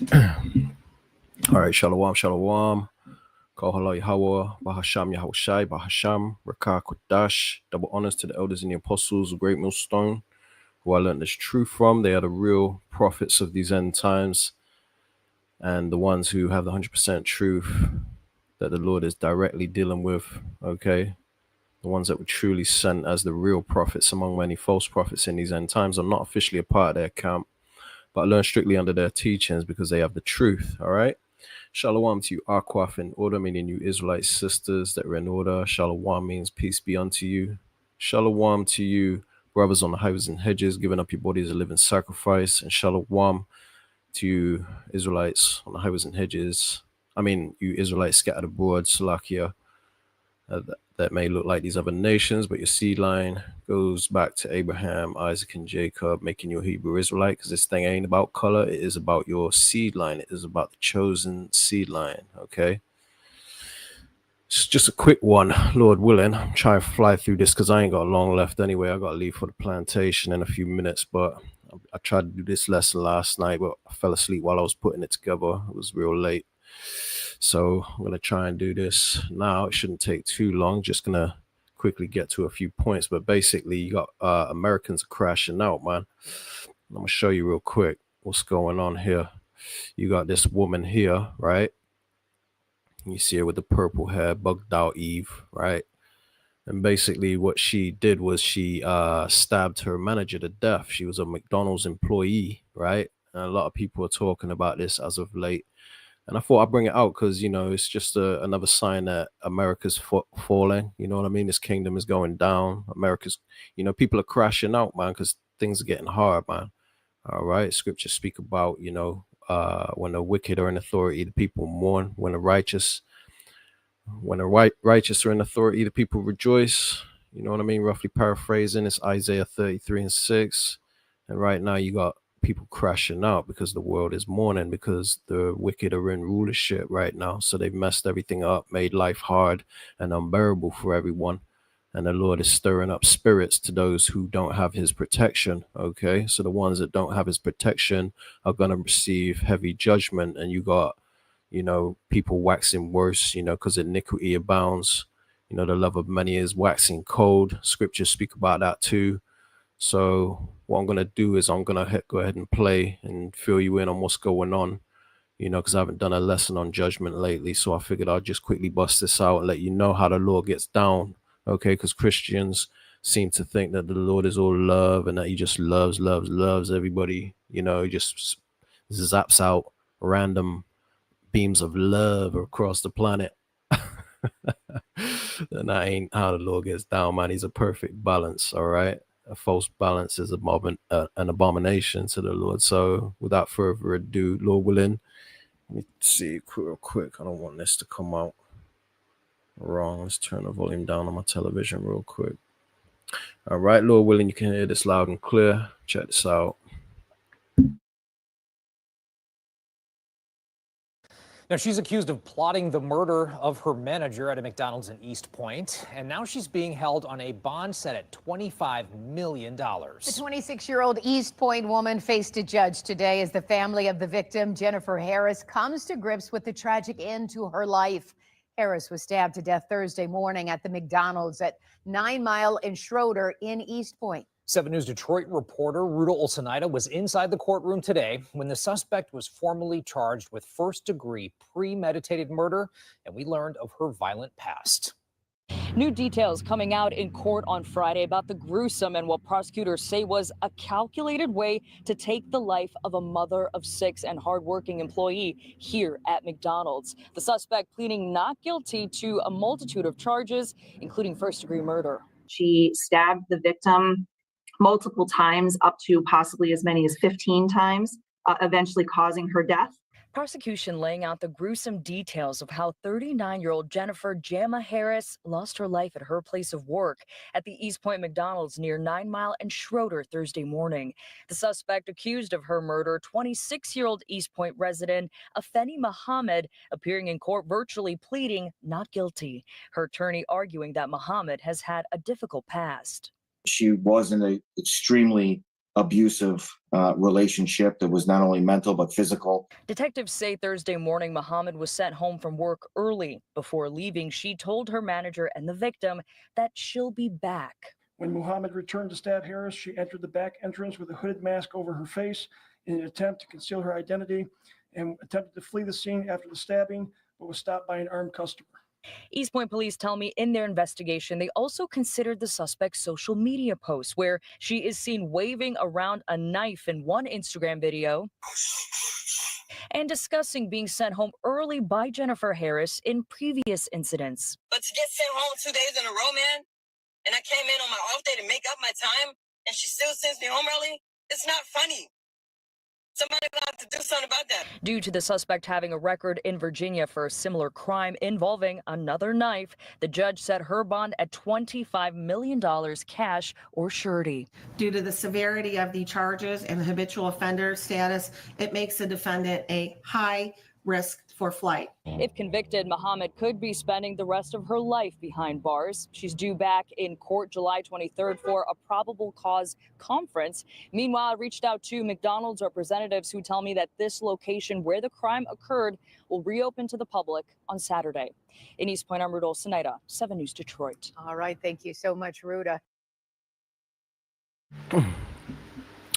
All right, shalom, shalom. Kohala Yahweh, Bahasham Yahushai, Bahasham, Rakah Kodash. Double honors to the elders and the apostles of Great Millstone, who I learned this truth from. They are the real prophets of these end times and the ones who have the 100% truth that the Lord is directly dealing with, okay? The ones that were truly sent as the real prophets among many false prophets in these end times. I'm not officially a part of their camp, but I learn strictly under their teachings because they have the truth, all right? Shalom to you, Akwaf in order, meaning you Israelite sisters that are in order. Shalom means peace be unto you. Shalom to you, brothers on the highways and hedges, giving up your body as a living sacrifice. And shalom to you, Israelites on the highways and hedges. You Israelites scattered abroad, Salakia, that may look like these other nations, but your seed line goes back to Abraham, Isaac, and Jacob, making you a Hebrew Israelite, because this thing ain't about color. It is about your seed line. It is about the chosen seed line, okay? It's just a quick one, Lord willing. I'm trying to fly through this because I ain't got long left anyway. I got to leave for the plantation in a few minutes, but I tried to do this lesson last night, but I fell asleep while I was putting it together. It was real late. So I'm going to try and do this now. It shouldn't take too long. Just going to quickly get to a few points. But basically, you got Americans crashing out, man. I'm going to show you real quick what's going on here. You got this woman here, right? You see her with the purple hair, bugged out Eve, right? And basically what she did was she stabbed her manager to death. She was a McDonald's employee, right? And a lot of people are talking about this as of late. And I thought I'd bring it out because, it's just another sign that America's falling. You know what I mean? This kingdom is going down. America's, people are crashing out, man, because things are getting hard, man. All right. Scriptures speak about, when the wicked are in authority, the people mourn. When the righteous are in authority, the people rejoice. You know what I mean? Roughly paraphrasing, it's Isaiah 33:6. And right now you got people crashing out because the world is mourning because the wicked are in rulership right now. So they've messed everything up, made life hard and unbearable for everyone. And the Lord is stirring up spirits to those who don't have his protection. Okay. So the ones that don't have his protection are going to receive heavy judgment. And you got, people waxing worse, because iniquity abounds. The love of many is waxing cold. Scriptures speak about that too. So what I'm going to do is I'm going to go ahead and play and fill you in on what's going on, because I haven't done a lesson on judgment lately. So I figured I'll just quickly bust this out and let you know how the Lord gets down. Okay, because Christians seem to think that the Lord is all love and that he just loves everybody. He just zaps out random beams of love across the planet. And that ain't how the Lord gets down, man. He's a perfect balance, all right? A false balance is an abomination to the Lord. So without further ado, Lord willing, let me see real quick. I don't want this to come out wrong. Let's turn the volume down on my television real quick. All right, Lord willing, you can hear this loud and clear. Check this out. Now, she's accused of plotting the murder of her manager at a McDonald's in East Point, and now she's being held on a bond set at $25 million. The 26-year-old East Point woman faced a judge today as the family of the victim, Jennifer Harris, comes to grips with the tragic end to her life. Harris was stabbed to death Thursday morning at the McDonald's at 9 Mile and Schroeder in East Point. 7 News Detroit reporter Ruda Olsenida was inside the courtroom today when the suspect was formally charged with first-degree premeditated murder, and we learned of her violent past. New details coming out in court on Friday about the gruesome and what prosecutors say was a calculated way to take the life of a mother of 6 and hardworking employee here at McDonald's. The suspect pleading not guilty to a multitude of charges, including first-degree murder. She stabbed the victim multiple times, up to possibly as many as 15 times, eventually causing her death. Prosecution laying out the gruesome details of how 39-year-old Jennifer "Jamma" Harris lost her life at her place of work at the East Point McDonald's near 9 Mile and Schroeder Thursday morning. The suspect accused of her murder, 26-year-old East Point resident Afeni Muhammad, appearing in court virtually pleading not guilty. Her attorney arguing that Muhammad has had a difficult past. She was in an extremely abusive relationship that was not only mental but physical. Detectives say Thursday morning Muhammad was sent home from work early. Before leaving, she told her manager and the victim that she'll be back. When Muhammad returned to stab Harris, she entered the back entrance with a hooded mask over her face in an attempt to conceal her identity and attempted to flee the scene after the stabbing, but was stopped by an armed customer. East Point police tell me in their investigation, they also considered the suspect's social media posts where she is seen waving around a knife in one Instagram video and discussing being sent home early by Jennifer Harris in previous incidents. But to get sent home 2 days in a row, man, and I came in on my off day to make up my time, and she still sends me home early, it's not funny. Somebody will have to do something about that. Due to the suspect having a record in Virginia for a similar crime involving another knife, the judge set her bond at $25 million cash or surety. Due to the severity of the charges and the habitual offender status, it makes the defendant a high risk for flight. If convicted, Muhammad could be spending the rest of her life behind bars. She's due back in court July 23rd for a probable cause conference. Meanwhile, I reached out to McDonald's representatives who tell me that this location where the crime occurred will reopen to the public on Saturday. In East Point, I'm Ruda Olsinaida, 7 News Detroit. All right. Thank you so much, Ruda.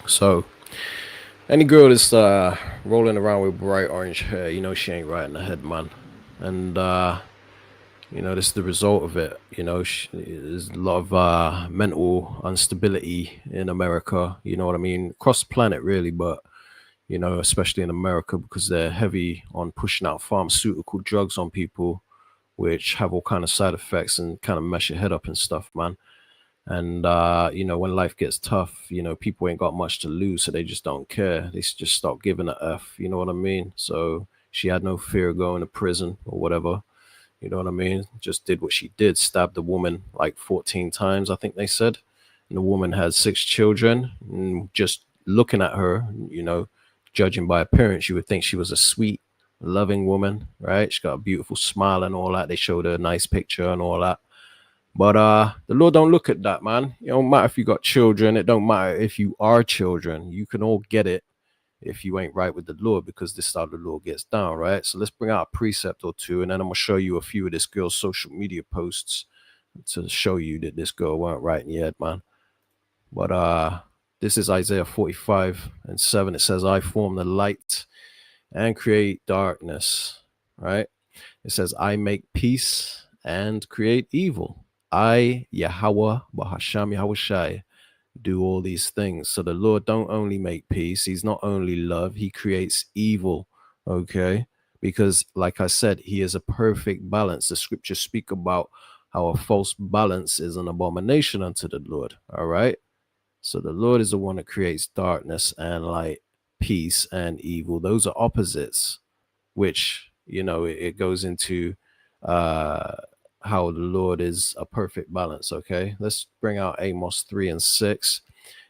So, any girl that's rolling around with bright orange hair, you know she ain't right in the head, man. And, you know, this is the result of it. You know, there's a lot of mental instability in America, you know what I mean? Across the planet, really, but, you know, especially in America because they're heavy on pushing out pharmaceutical drugs on people, which have all kind of side effects and kind of mess your head up and stuff, man. And, you know, when life gets tough, you know, people ain't got much to lose, so they just don't care. They just stop giving a F, you know what I mean? So she had no fear of going to prison or whatever, you know what I mean? Just did what she did, stabbed the woman like 14 times, I think they said. And the woman had 6 children. And just looking at her, you know, judging by appearance, you would think she was a sweet, loving woman, right? She got a beautiful smile and all that. They showed her a nice picture and all that. But the Lord don't look at that, man. It don't matter if you got children. It don't matter if you are children. You can all get it if you ain't right with the Lord, because this is how the Lord gets down, right? So let's bring out a precept or two, and then I'm going to show you a few of this girl's social media posts to show you that this girl weren't right in your head, man. But this is Isaiah 45:7. It says, I form the light and create darkness, right? It says, I make peace and create evil. I, Yahweh, Bahasham Yahushai, do all these things. So the Lord don't only make peace. He's not only love. He creates evil, okay? Because like I said, he is a perfect balance. The scriptures speak about how a false balance is an abomination unto the Lord, all right? So the Lord is the one that creates darkness and light, peace and evil. Those are opposites, which, you know, it goes into how the Lord is a perfect balance, okay? Let's bring out Amos 3:6.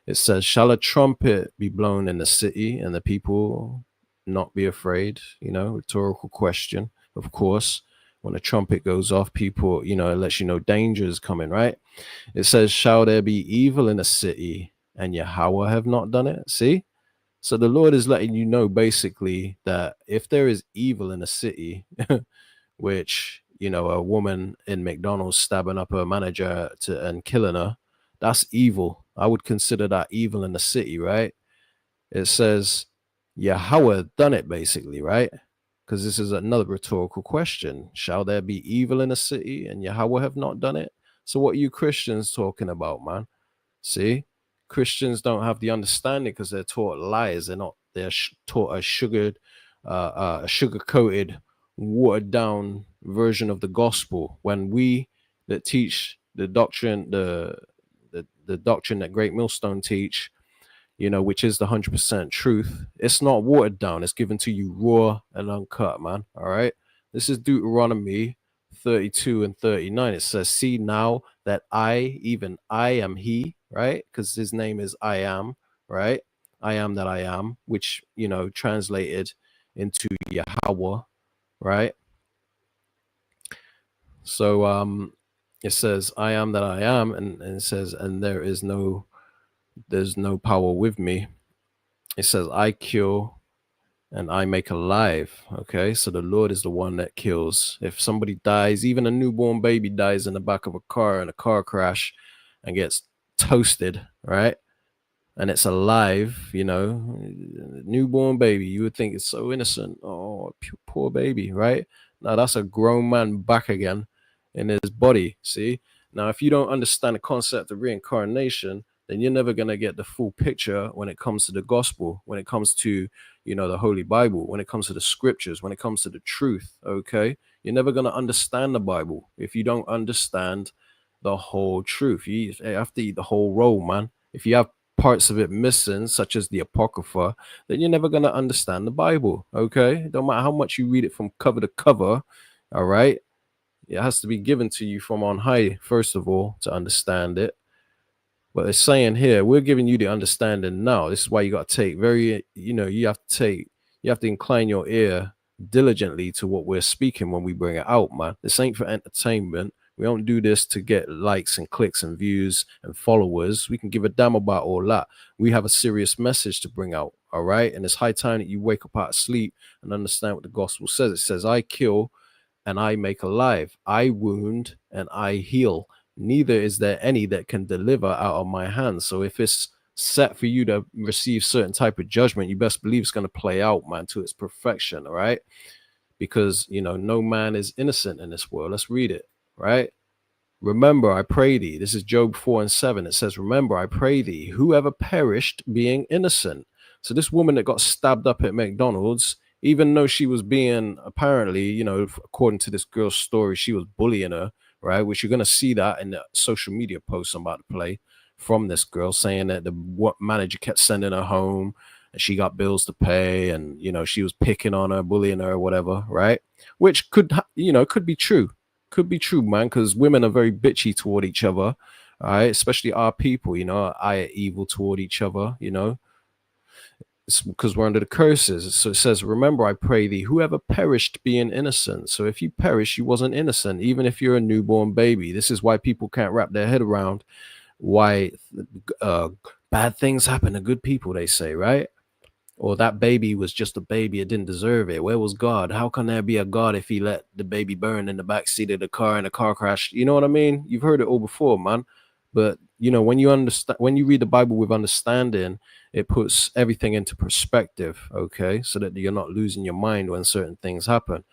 It says, shall a trumpet be blown in the city and the people not be afraid? You know, rhetorical question. Of course, when a trumpet goes off, people, you know, it lets you know danger is coming, right? It says, shall there be evil in the city and Yahweh have not done it? See? So the Lord is letting you know basically that if there is evil in a city, which, you know, a woman in McDonald's stabbing up her manager and killing her, that's evil. I would consider that evil in the city, right? It says Yahweh done it basically, right? Because this is another rhetorical question. Shall there be evil in a city and Yahweh have not done it? So what are you Christians talking about, man? See? Christians don't have the understanding because they're taught lies. They're taught a sugar-coated, watered down version of the gospel, when we that teach the doctrine, the doctrine that Great Millstone teach, you know, which is the 100% truth, it's not watered down. It's given to you raw and uncut, man. All right. This is Deuteronomy 32:39. It says, see now that I, even I am he, right? Because his name is I am, right? I am that I am, which, you know, translated into Yahweh, right? So it says I am that I am, and it says, and there is no there's no power with me. It says, I kill and I make alive. Okay, so the Lord is the one that kills. If somebody dies, even a newborn baby dies in the back of a car in a car crash and gets toasted, right? And it's alive, you know, newborn baby, you would think it's so innocent. Oh, poor baby, right? Now that's a grown man back again in his body. See, now if you don't understand the concept of reincarnation, then you're never going to get the full picture when it comes to the gospel, when it comes to, you know, the Holy Bible, when it comes to the scriptures, when it comes to the truth. Okay, you're never going to understand the Bible if you don't understand the whole truth. You have to eat the whole roll, man. If you have parts of it missing, such as the Apocrypha, then you're never going to understand the Bible. Okay, don't matter how much you read it from cover to cover. All right, it has to be given to you from on high, first of all, to understand it. But it's saying here, we're giving you the understanding now. This is why you got to take you have to incline your ear diligently to what we're speaking when we bring it out, man. This ain't for entertainment. We don't do this to get likes and clicks and views and followers. We can give a damn about all that. We have a serious message to bring out, all right? And it's high time that you wake up out of sleep and understand what the gospel says. It says, I kill and I make alive. I wound and I heal. Neither is there any that can deliver out of my hands. So if it's set for you to receive certain type of judgment, you best believe it's going to play out, man, to its perfection, all right? Because, you know, no man is innocent in this world. Let's read it, right? Remember, I pray thee. This is Job 4:7. It says, remember, I pray thee, whoever perished being innocent. So this woman that got stabbed up at McDonald's, even though she was being, apparently, you know, according to this girl's story, she was bullying her, right? Which you're going to see that in the social media posts I'm about to play from this girl, saying that the manager kept sending her home and she got bills to pay, and, you know, she was picking on her, bullying her, whatever, right? Which could, you know, could be true. Could be true, man, because women are very bitchy toward each other, all right? Especially our people, you know, I evil toward each other, you know. It's because we're under the curses. So it says, remember, I pray thee, whoever perished being innocent. So if you perish, you wasn't innocent, even if you're a newborn baby. This is why people can't wrap their head around why bad things happen to good people, they say, right? Or that baby was just a baby, it didn't deserve it. Where was God? How can there be a God if he let the baby burn in the back seat of the car in a car crash? You know what I mean? You've heard it all before, man. But, you know, when you understand, when you read the Bible with understanding, it puts everything into perspective, okay? So that you're not losing your mind when certain things happen.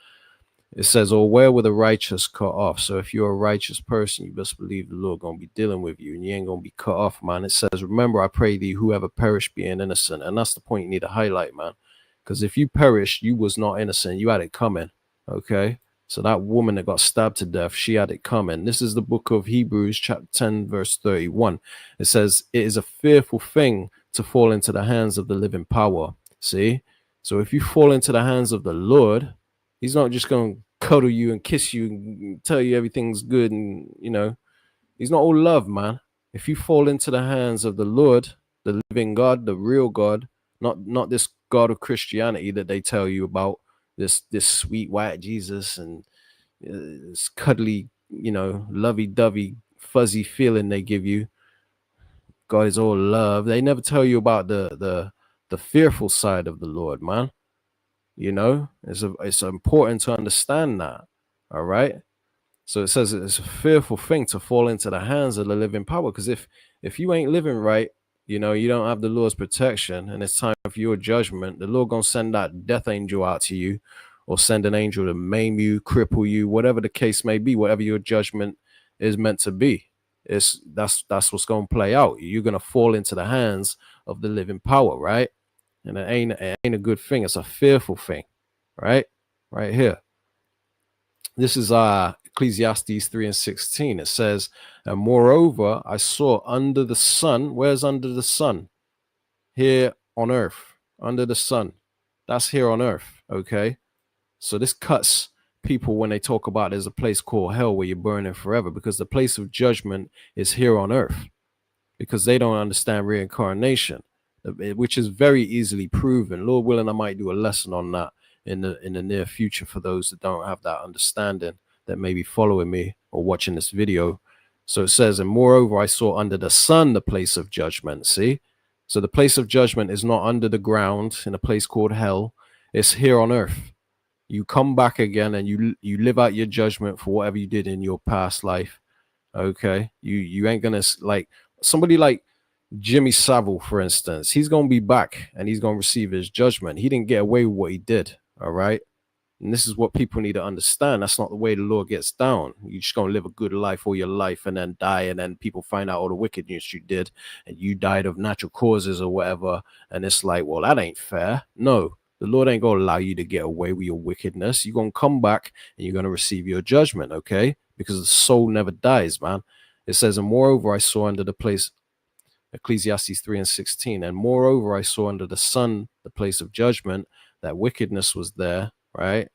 It says, or where were the righteous cut off? So if you're a righteous person, you best believe the Lord going to be dealing with you and you ain't going to be cut off, man. It says, remember, I pray thee, whoever perished being innocent. And that's the point you need to highlight, man. Because if you perished, you was not innocent. You had it coming, okay? So that woman that got stabbed to death, she had it coming. This is the book of Hebrews, chapter 10, verse 31. It says, it is a fearful thing to fall into the hands of the living power. See? So if you fall into the hands of the Lord, he's not just going to cuddle you and kiss you and tell you everything's good. And, you know, he's not all love, man. If you fall into the hands of the Lord, the living God, the real God, not this God of Christianity that they tell you about, this sweet white Jesus and this cuddly, you know, lovey-dovey, fuzzy feeling they give you. God is all love. They never tell you about the fearful side of the Lord, man. You know, it's important to understand that. All right. So it says it's a fearful thing to fall into the hands of the living power. Because if you ain't living right, you know, you don't have the Lord's protection, and it's time for your judgment, the Lord gonna send that death angel out to you, or send an angel to maim you, cripple you, whatever the case may be, whatever your judgment is meant to be. That's what's gonna play out. You're gonna fall into the hands of the living power, right? And it ain't a good thing. It's a fearful thing, right? Right here. This is Ecclesiastes 3:16. It says, and moreover, I saw under the sun. Where's under the sun? Here on earth. Under the sun. That's here on earth, okay? So this cuts people when they talk about there's a place called hell where you're burning forever, because the place of judgment is here on earth, because they don't understand reincarnation, which is very easily proven. Lord willing, I might do a lesson on that in the near future for those that don't have that understanding, that may be following me or watching this video. So it says, and moreover, I saw under the sun the place of judgment. See? So the place of judgment is not under the ground in a place called hell. It's here on earth. You come back again and you live out your judgment for whatever you did in your past life. Okay? You ain't gonna, like, somebody like Jimmy Savile, for instance, he's gonna be back and he's gonna receive his judgment. He didn't get away with what he did. All right? And this is what people need to understand. That's not the way the Lord gets down. You're just going to live a good life all your life and then die. And then people find out all the wickedness you did and you died of natural causes or whatever. And it's like, well, that ain't fair. No, the Lord ain't going to allow you to get away with your wickedness. You're going to come back and you're going to receive your judgment, okay? Because the soul never dies, man. It says, and moreover, I saw under the place, Ecclesiastes 3:16, and moreover, I saw under the sun the place of judgment, that wickedness was there, right?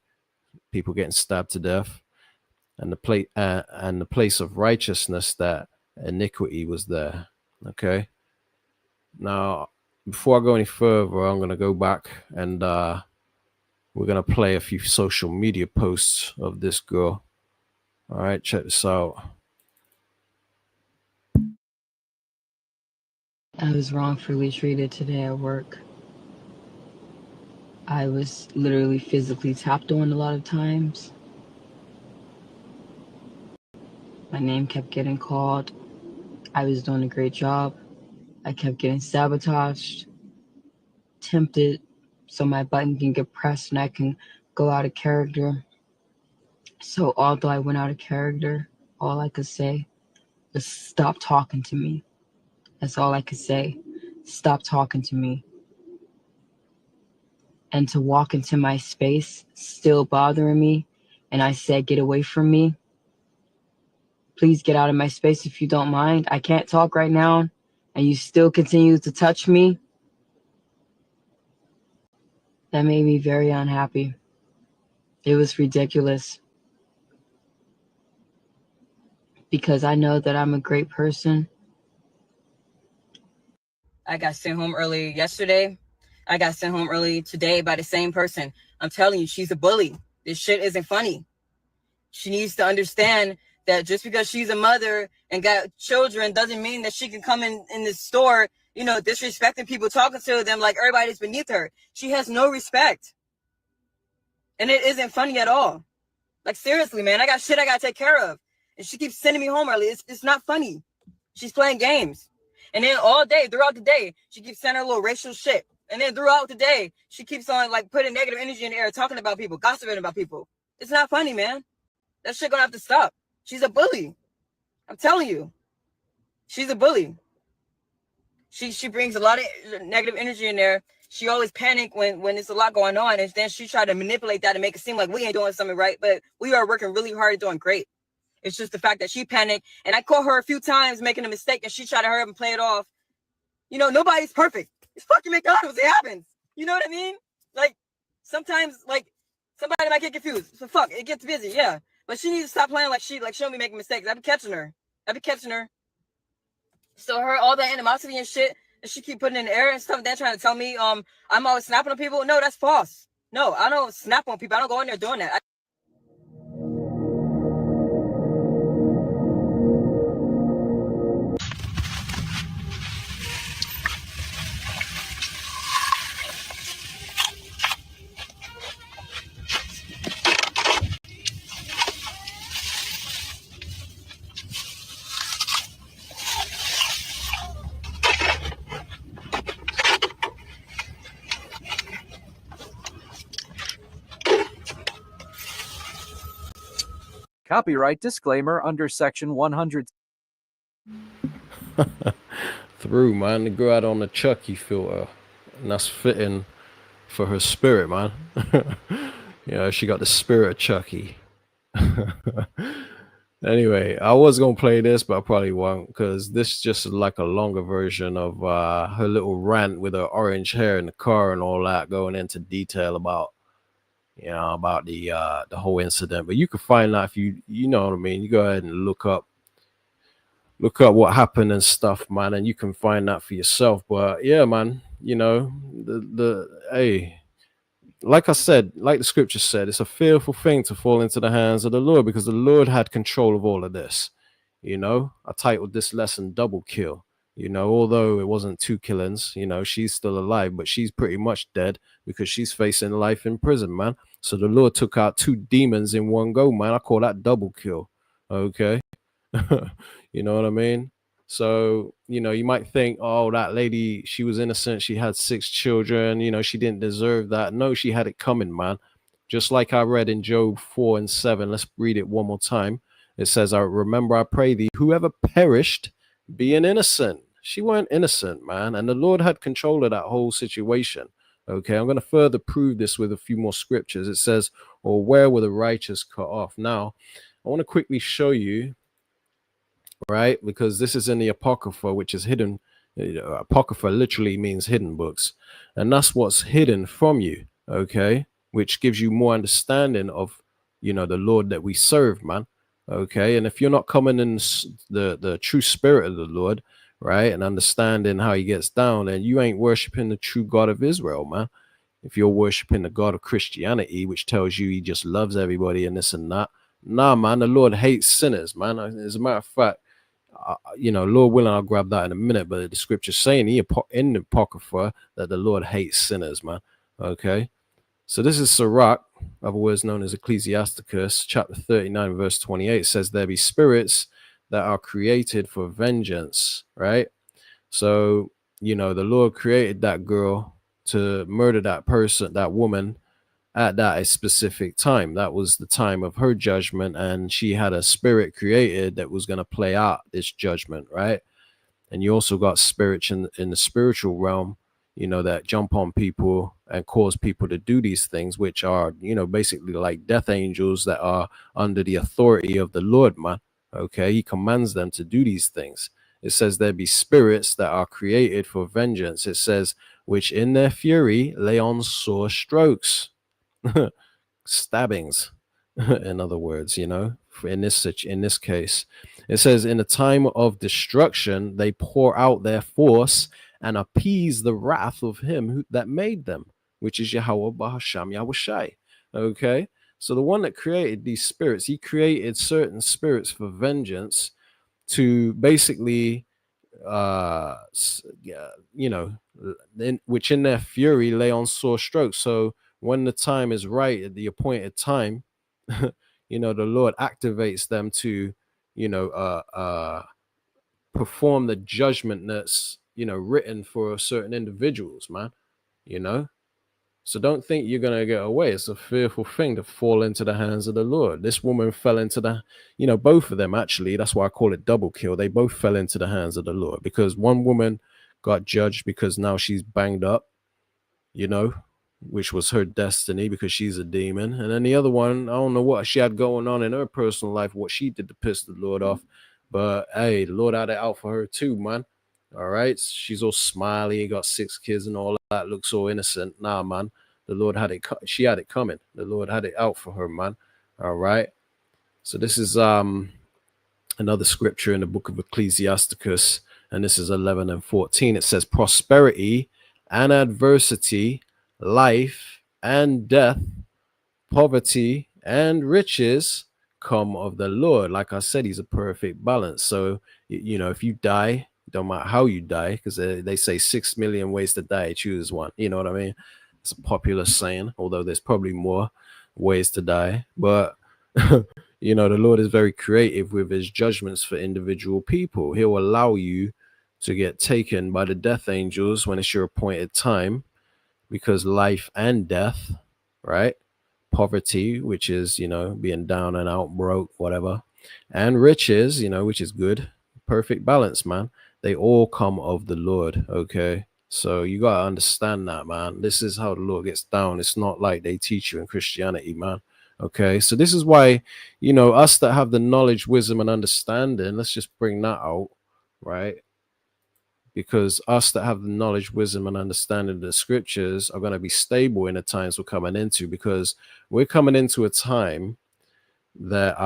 People getting stabbed to death, and the place of righteousness, that iniquity was there. Okay. Now, before I go any further, I'm gonna go back and we're gonna play a few social media posts of this girl. All right, check this out. I was wrongfully treated today at work. I was literally physically tapped on a lot of times. My name kept getting called. I was doing a great job. I kept getting sabotaged, tempted, so my button can get pressed and I can go out of character. So although I went out of character, all I could say was stop talking to me. That's all I could say. Stop talking to me. And to walk into my space, still bothering me, and I said, get away from me. Please get out of my space if you don't mind. I can't talk right now, and you still continue to touch me. That made me very unhappy. It was ridiculous. Because I know that I'm a great person. I got sent home early yesterday. I got sent home early today by the same person. I'm telling you, she's a bully. This shit isn't funny. She needs to understand that just because she's a mother and got children doesn't mean that she can come in this store, you know, disrespecting people, talking to them like everybody's beneath her. She has no respect. And it isn't funny at all. Like, seriously, man, I got shit I got to take care of. And she keeps sending me home early. It's not funny. She's playing games. And then all day, throughout the day, she keeps sending her little racial shit. And then throughout the day, she keeps on, like, putting negative energy in the air, talking about people, gossiping about people. It's not funny, man. That shit gonna have to stop. She's a bully. I'm telling you. She's a bully. She brings a lot of negative energy in there. She always panic when there's a lot going on. And then she tried to manipulate that and make it seem like we ain't doing something right. But we are working really hard and doing great. It's just the fact that she panicked. And I caught her a few times making a mistake. And she tried to hurry up and play it off. You know, nobody's perfect. It's fucking McDonald's. It happens. You know what I mean? Like, sometimes, like, somebody might get confused. So fuck, it gets busy, yeah. But she needs to stop playing like she'll be making mistakes. I be catching her. So her, all that animosity and shit that she keep putting in the air and stuff, then trying to tell me I'm always snapping on people. No, that's false. No, I don't snap on people. I don't go in there doing that. Copyright disclaimer under Section 100. Through, man, the girl had on the Chucky filter, and that's fitting for her spirit, man. You know, she got the spirit of Chucky. Anyway, I was gonna play this, but I probably won't, because this is just like a longer version of her little rant with her orange hair in the car and all that, going into detail about, you know, about the whole incident. But you can find that if you know what I mean. You go ahead and look up what happened and stuff, man, and you can find that for yourself. But yeah, man, you know, hey, like I said, like the scripture said, it's a fearful thing to fall into the hands of the Lord, because the Lord had control of all of this. You know, I titled this lesson Double Kill. You know, although it wasn't 2 killings, you know, she's still alive, but she's pretty much dead because she's facing life in prison, man. So the Lord took out 2 demons in one go, man. I call that double kill. Okay. You know what I mean? So, you know, you might think, oh, that lady, she was innocent. She had 6 children. You know, she didn't deserve that. No, she had it coming, man. Just like I read in Job 4 and 7. Let's read it one more time. It says, I remember, I pray thee, whoever perished, being innocent. She weren't innocent, man. And the Lord had control of that whole situation. Okay, I'm going to further prove this with a few more scriptures. It says, or where were the righteous cut off? Now, I want to quickly show you, right? Because this is in the Apocrypha, which is hidden. Apocrypha literally means hidden books. And that's what's hidden from you, okay? Which gives you more understanding of, you know, the Lord that we serve, man. Okay, and if you're not coming in the true spirit of the Lord, right, and understanding how he gets down, then you ain't worshiping the true God of Israel, man. If you're worshiping the God of Christianity, which tells you he just loves everybody and this and that, nah, man, the Lord hates sinners, man. As a matter of fact, you know, Lord willing, I'll grab that in a minute, but the scripture's saying in the Apocrypha that the Lord hates sinners, man. Okay. So this is Sirach, otherwise known as Ecclesiasticus, chapter 39, verse 28, says there be spirits that are created for vengeance, right? So, you know, the Lord created that girl to murder that person, that woman, at that specific time. That was the time of her judgment, and she had a spirit created that was going to play out this judgment, right? And you also got spirits in the spiritual realm, you know, that jump on people and cause people to do these things, which are, you know, basically like death angels that are under the authority of the Lord, man. Okay, he commands them to do these things. It says there be spirits that are created for vengeance. It says, which in their fury lay on sore strokes. Stabbings. In other words, you know, in this case, it says in a time of destruction they pour out their force and appease the wrath of him that made them, which is Yahweh Bahasham Yahushai. Okay, so the one that created these spirits, he created certain spirits for vengeance to basically you know, which in their fury lay on sore strokes. So when the time is right at the appointed time, you know, the Lord activates them to, you know, perform the judgment that's, you know, written for certain individuals, man. You know, so don't think you're going to get away. It's a fearful thing to fall into the hands of the Lord. This woman fell into the, you know, both of them actually. That's why I call it double kill. They both fell into the hands of the Lord because one woman got judged because now she's banged up, you know, which was her destiny because she's a demon. And then the other one, I don't know what she had going on in her personal life, what she did to piss the Lord off. But hey, the Lord had it out for her too, man. All right. She's all smiley, got 6 kids and all that, looks so innocent. Nah, man. The Lord had it, she had it coming. The Lord had it out for her, man. All right. So this is another scripture in the book of Ecclesiasticus, and this is 11 and 14. It says, prosperity and adversity, life and death, poverty and riches come of the Lord. Like I said, he's a perfect balance. So, you know, if you die, don't matter how you die, because they say 6 million ways to die, choose one. You know what I mean? It's a popular saying, although there's probably more ways to die. But, you know, the Lord is very creative with his judgments for individual people. He'll allow you to get taken by the death angels when it's your appointed time, because life and death, right? Poverty, which is, you know, being down and out, broke, whatever, and riches, you know, which is good, perfect balance, man. They all come of the Lord. Okay, so you gotta understand that, man. This is how the Lord gets down. It's not like they teach you in Christianity, man. Okay, so this is why, you know, us that have the knowledge, wisdom, and understanding, let's just bring that out, right? Because us that have the knowledge, wisdom, and understanding of the scriptures are going to be stable in the times we're coming into, because we're coming into a time that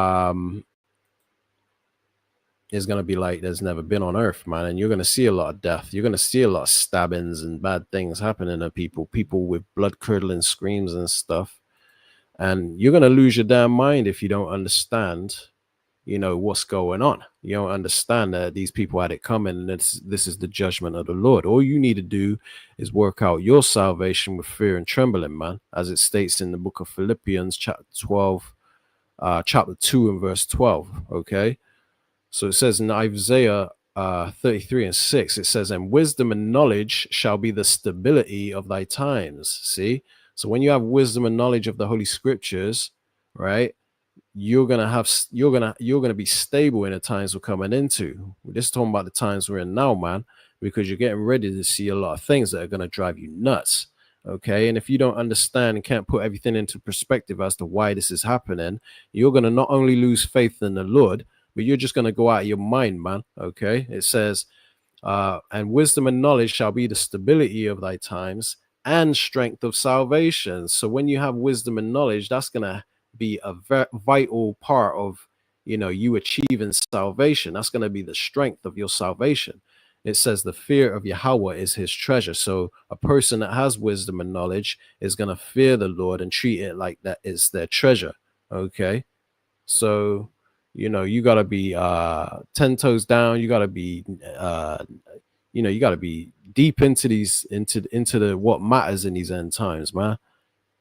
is going to be like there's never been on earth, man. And you're going to see a lot of death. You're going to see a lot of stabbings and bad things happening to people with blood curdling screams and stuff. And you're going to lose your damn mind if you don't understand, what's going on. You don't understand that these people had it coming, and this is the judgment of the Lord. All you need to do is work out your salvation with fear and trembling, man, as it states in the book of Philippians chapter 12, chapter 2 and verse 12. Okay, so it says in Isaiah 33 and 6, it says, and wisdom and knowledge shall be the stability of thy times. See, so when you have wisdom and knowledge of the Holy Scriptures, right, you're gonna be stable in the times we're coming into. We're just talking about the times we're in now, man, because you're getting ready to see a lot of things that are gonna drive you nuts. Okay, and if you don't understand and can't put everything into perspective as to why this is happening, you're gonna not only lose faith in the Lord, but you're just gonna go out of your mind, man. Okay, it says, and wisdom and knowledge shall be the stability of thy times and strength of salvation. So when you have wisdom and knowledge, that's gonna be a vital part of you achieving salvation. That's going to be the strength of your salvation. It says the fear of Yahweh is his treasure. So a person that has wisdom and knowledge is going to fear the Lord and treat it like that is their treasure. Okay, so you got to be 10 toes down. You got to be you got to be deep into these into the what matters in these end times, man.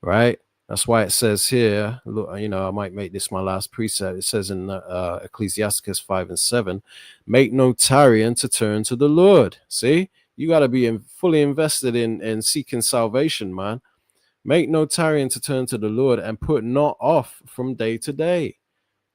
Right? That's why it says here, look, I might make this my last precept. It says in Ecclesiasticus 5 and 7, make no tarrying to turn to the Lord. See, you got to be fully invested in seeking salvation, man. Make no tarrying to turn to the Lord, and put not off from day to day.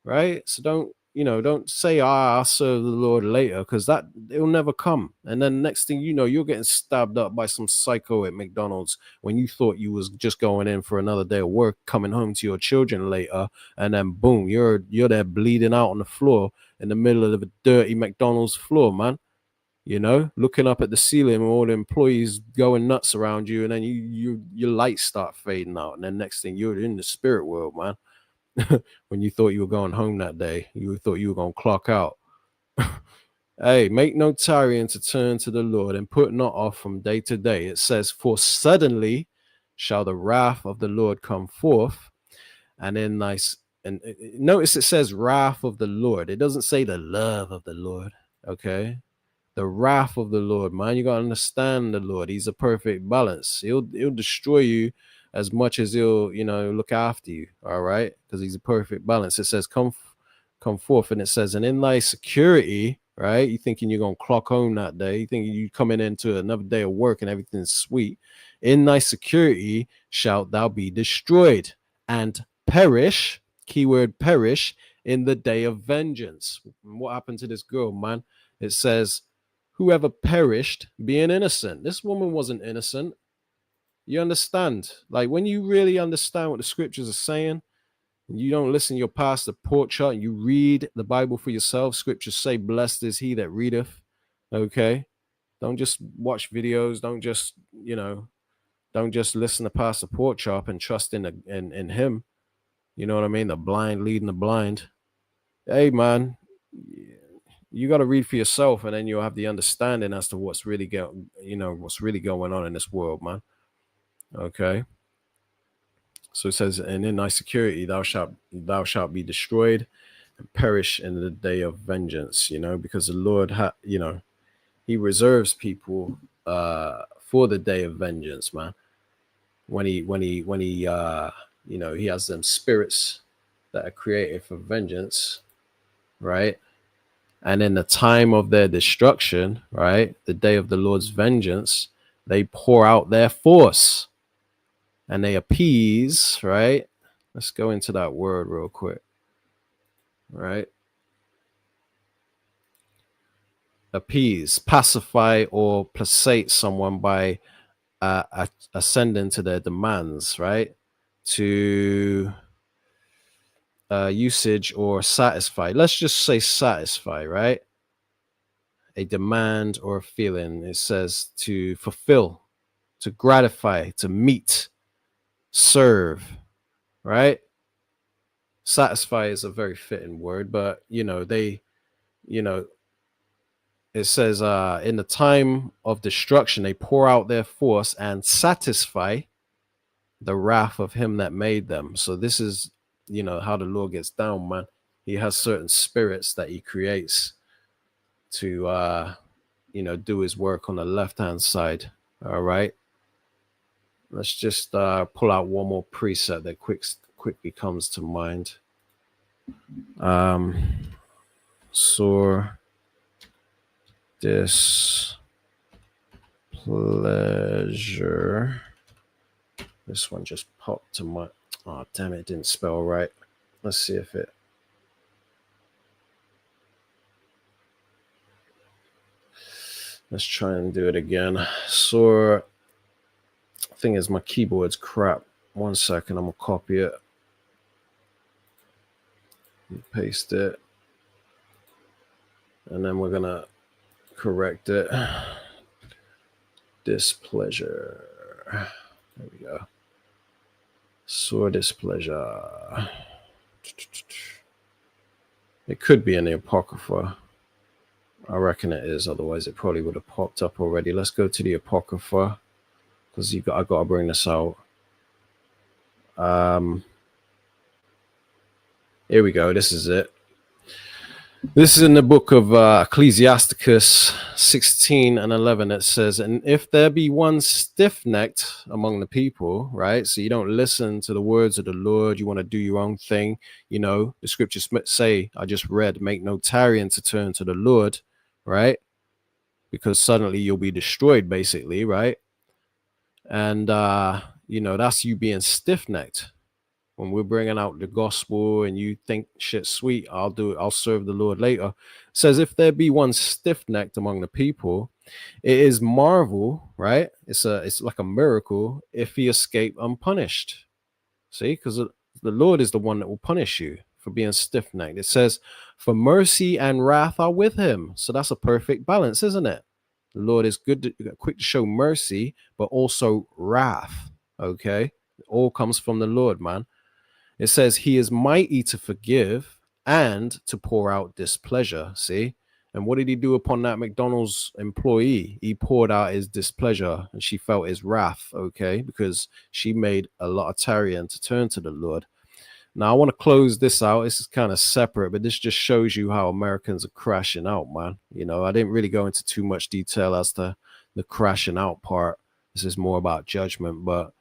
Right? So don't say, I'll serve the Lord later, because that it'll never come. And then next thing you know, you're getting stabbed up by some psycho at McDonald's when you thought you was just going in for another day of work, coming home to your children later, and then boom, you're there bleeding out on the floor in the middle of a dirty McDonald's floor, man. Looking up at the ceiling with all the employees going nuts around you, and then your lights start fading out, and then next thing you're in the spirit world, man. When you thought you were going home that day, you thought you were going to clock out. Hey, make no tarrying to turn to the Lord, and put not off from day to day. It says, for suddenly shall the wrath of the Lord come forth, and in nice and notice it says wrath of the Lord. It doesn't say the love of the Lord. Okay, the wrath of the Lord, man. You got to understand the Lord. He's a perfect balance. He'll destroy you as much as he'll look after you. All right, because he's a perfect balance. It says come forth, and it says, and in thy security, right? You thinking you're gonna clock home that day, you thinking you coming into another day of work and everything's sweet. In thy security shalt thou be destroyed and perish, keyword perish, in the day of vengeance. What happened to this girl, man? It says, whoever perished being innocent. This woman wasn't innocent. You understand? Like, when you really understand what the scriptures are saying, you don't listen to your pastor pork chart, and you read the Bible for yourself. Scriptures say, blessed is he that readeth. Okay, don't just watch videos. Don't just listen to pastor pork chop and trust in him. You know what I mean? The blind leading the blind. Hey, man, you got to read for yourself, and then you'll have the understanding as to what's really going on in this world, man. Okay. So it says, and in thy security thou shalt be destroyed and perish in the day of vengeance, because the Lord he reserves people for the day of vengeance, man. When he he has them spirits that are created for vengeance, right? And in the time of their destruction, right, the day of the Lord's vengeance, they pour out their force. And they appease, right? Let's go into that word real quick, right? Appease, pacify, or placate someone by ascending to their demands, right? To usage or satisfy. Let's just say satisfy, right? A demand or a feeling. It says to fulfill, to gratify, to meet, serve, right? Satisfy is a very fitting word, but it says in the time of destruction they pour out their force and satisfy the wrath of him that made them. So this is how the Lord gets down, man. He has certain spirits that he creates to, do his work on the left-hand side. All right. Let's just pull out one more preset that quickly comes to mind. Sore displeasure. This one just popped to my. Oh, damn it, didn't spell right. Let's see if it. Let's try and do it again. Sore. Thing is, my keyboard's crap. 1 second, I'm gonna copy it. Paste it. And then we're gonna correct it. Displeasure. There we go. Sore displeasure. It could be in the Apocrypha. I reckon it is. Otherwise, it probably would have popped up already. Let's go to the Apocrypha because I got to bring this out. Here we go. This is it. This is in the book of Ecclesiasticus 16 and 11. It says, and if there be one stiff-necked among the people, right? So you don't listen to the words of the Lord. You want to do your own thing. The scriptures say, I just read, make no tarrying to turn to the Lord, right? Because suddenly you'll be destroyed, basically, right? And, that's you being stiff-necked. When we're bringing out the gospel and you think shit's sweet, I'll serve the Lord later. It says, if there be one stiff-necked among the people, it is marvel, right? It's like a miracle if he escape unpunished. See, because the Lord is the one that will punish you for being stiff-necked. It says, for mercy and wrath are with him. So that's a perfect balance, isn't it? The Lord is quick to show mercy, but also wrath. Okay, it all comes from the Lord, man. It says he is mighty to forgive and to pour out displeasure. See? And what did he do upon that McDonald's employee? He poured out his displeasure and she felt his wrath, okay? Because she made a lot of tarrying to turn to the Lord. Now, I want to close this out. This is kind of separate, but this just shows you how Americans are crashing out, man. I didn't really go into too much detail as to the crashing out part. This is more about judgment, but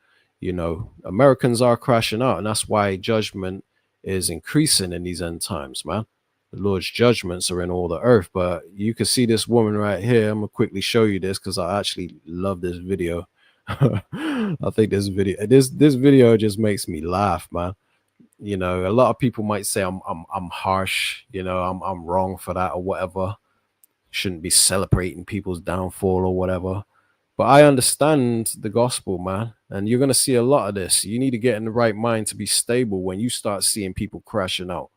Americans are crashing out, and that's why judgment is increasing in these end times, man. The Lord's judgments are in all the earth, but you can see this woman right here. I'm gonna quickly show you this because I actually love this video. I think this video just makes me laugh, man. A lot of people might say I'm harsh, I'm wrong for that or whatever. Shouldn't be celebrating people's downfall or whatever. But I understand the gospel, man. And you're going to see a lot of this. You need to get in the right mind to be stable when you start seeing people crashing out.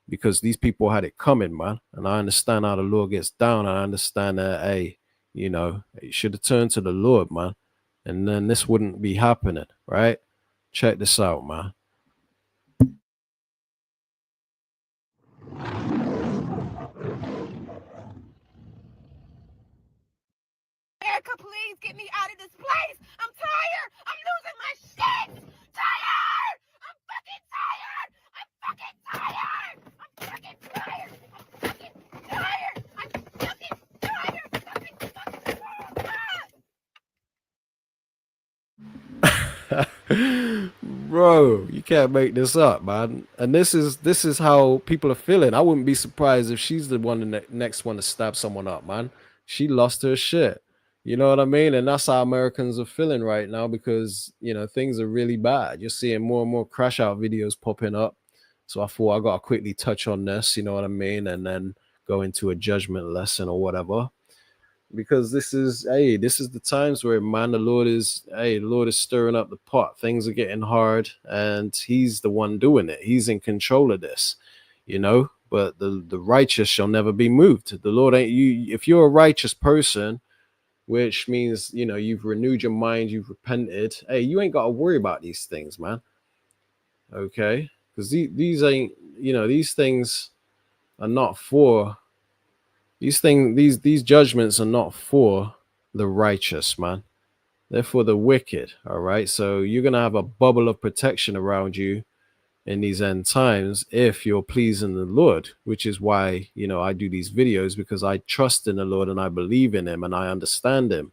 Because these people had it coming, man. And I understand how the Lord gets down. I understand that, hey, you should have turned to the Lord, man. And then this wouldn't be happening, right? Check this out, man. America, please get me out of this place. I'm tired. I'm losing my shit. Tired. I'm fucking tired. I'm fucking tired. I'm fucking tired. I'm fucking tired. I'm fucking tired. Bro, you can't make this up, man. And this is how people are feeling. I wouldn't be surprised if she's the next one to stab someone up, man. She lost her shit. You know what I mean? And that's how Americans are feeling right now because, things are really bad. You're seeing more and more crash out videos popping up. So I thought I got to quickly touch on this, you know what I mean? And then go into a judgment lesson or whatever. Because this is the times where, man, the Lord is stirring up the pot. Things are getting hard and he's the one doing it. He's in control of this, but the righteous shall never be moved. The Lord ain't you. If you're a righteous person, which means, you've renewed your mind, you've repented. Hey, you ain't got to worry about these things, man. Okay? Because these ain't, these things are not for, these judgments are not for the righteous, man. They're for the wicked, all right? So you're going to have a bubble of protection around you in these end times if you're pleasing the Lord, which is why, you know, I do these videos, because I trust in the Lord and I believe in him and I understand him.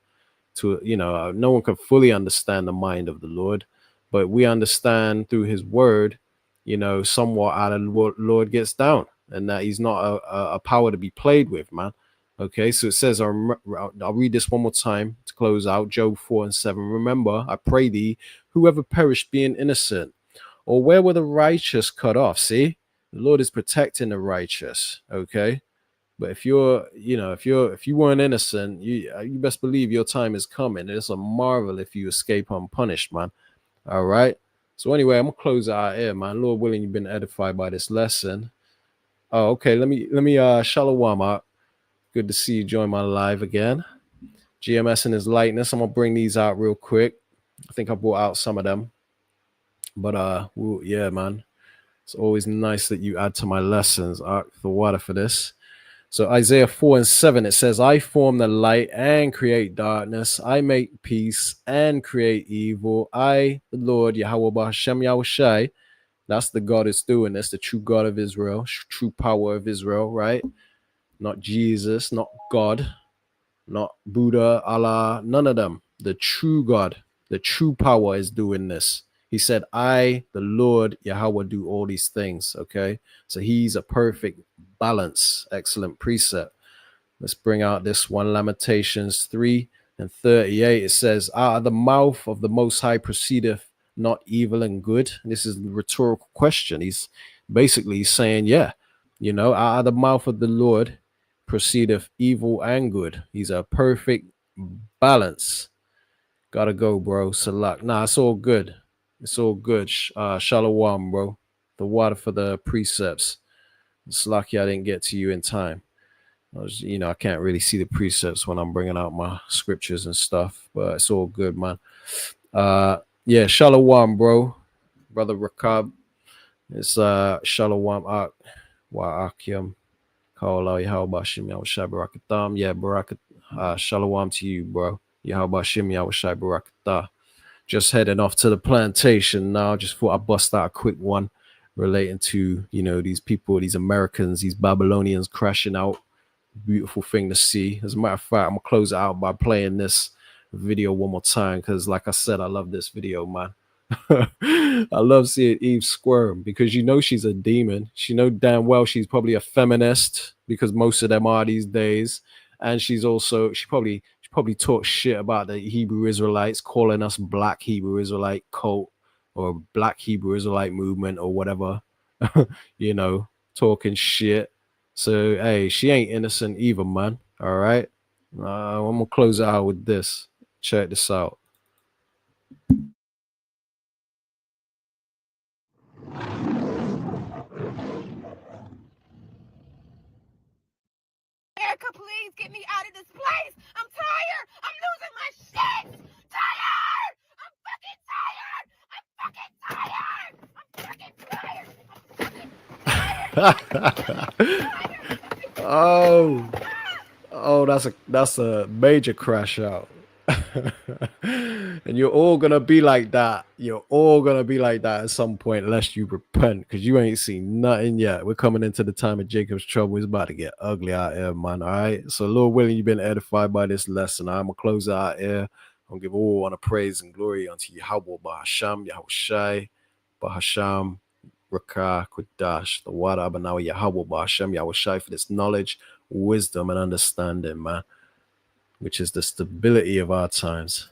To, you know, no one can fully understand the mind of the Lord, but we understand through his word, you know, somewhat how the Lord gets down, and that he's not a power to be played with, man. Okay, so it says, I'll read this one more time to close out, Job 4:7. Remember, I pray thee, whoever perished being innocent, or where were the righteous cut off? See, the Lord is protecting the righteous. Okay, but if you're, you know, if you weren't innocent, you best believe your time is coming. It's a marvel if you escape unpunished, man. All right. So anyway, I'm gonna close out here, man. Lord willing, you've been edified by this lesson. Oh, okay. Let me shalom out. Good to see you join my live again. GMS and his lightness. I'm gonna bring these out real quick. I think I brought out some of them. But yeah, man. It's always nice that you add to my lessons. The water for this. So Isaiah 4:7, it says, I form the light and create darkness. I make peace and create evil. I, the Lord, Yahweh B'Hashem Yahushai, that's the God is doing this, the true God of Israel, true power of Israel, right? Not Jesus, not God, not Buddha, Allah, none of them. The true God, the true power is doing this. He said, I, the Lord, Yahweh, do all these things, okay? So he's a perfect balance, excellent precept. Let's bring out this one, Lamentations 3:38. It says, out of the mouth of the Most High proceedeth not evil and good. And this is the rhetorical question. He's basically saying, yeah, you know, out of the mouth of the Lord proceedeth evil and good. He's a perfect balance. Gotta go, bro. Salak. Nah, it's all good. It's all good. Shalom, bro. The water for the precepts. It's lucky I didn't get to you in time. You know, I can't really see the precepts when I'm bringing out my scriptures and stuff, but it's all good, man. Yeah, shalom, bro. Brother Rakab. It's shalom ak wa akyam. Kawala Yahabashim Yahushai Barakatam. Yeah, Barakat. Shalom to you, bro. Yahabashim Yahushai Barakatah. Just heading off to the plantation now. Just thought I'd bust out a quick one relating to, you know, these people, these Americans, these Babylonians crashing out. Beautiful thing to see. As a matter of fact, I'm gonna close it out by playing this video one more time, because like I said, I love this video, man. I love seeing Eve squirm, because you know she's a demon. She know damn well she's probably a feminist, because most of them are these days. And she's also, she probably talks shit about the Hebrew Israelites, calling us black Hebrew Israelite cult or black Hebrew Israelite movement or whatever. You know, talking shit. So hey, she ain't innocent either, man. All right. I'm gonna close it out with this. Check this out. America, please get me out of this place. I'm tired. I'm losing my shit. Tired. I'm fucking tired. I'm fucking tired. Oh, that's a major crash out. And you're all gonna be like that. You're all gonna be like that at some point, unless you repent, because you ain't seen nothing yet. We're coming into the time of Jacob's trouble. It's about to get ugly out here, man. All right. So, Lord willing, you've been edified by this lesson. I'm gonna close out here. I'm gonna give all honor, praise, and glory unto Yahweh B'Hasham, Yahushai, B'Hasham, Rakah, Kudash, the water Abanawa, Yahweh B'Hasham, Yahushai, for this knowledge, wisdom, and understanding, man, which is the stability of our times.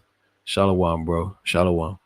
Shalom, bro. Shalom.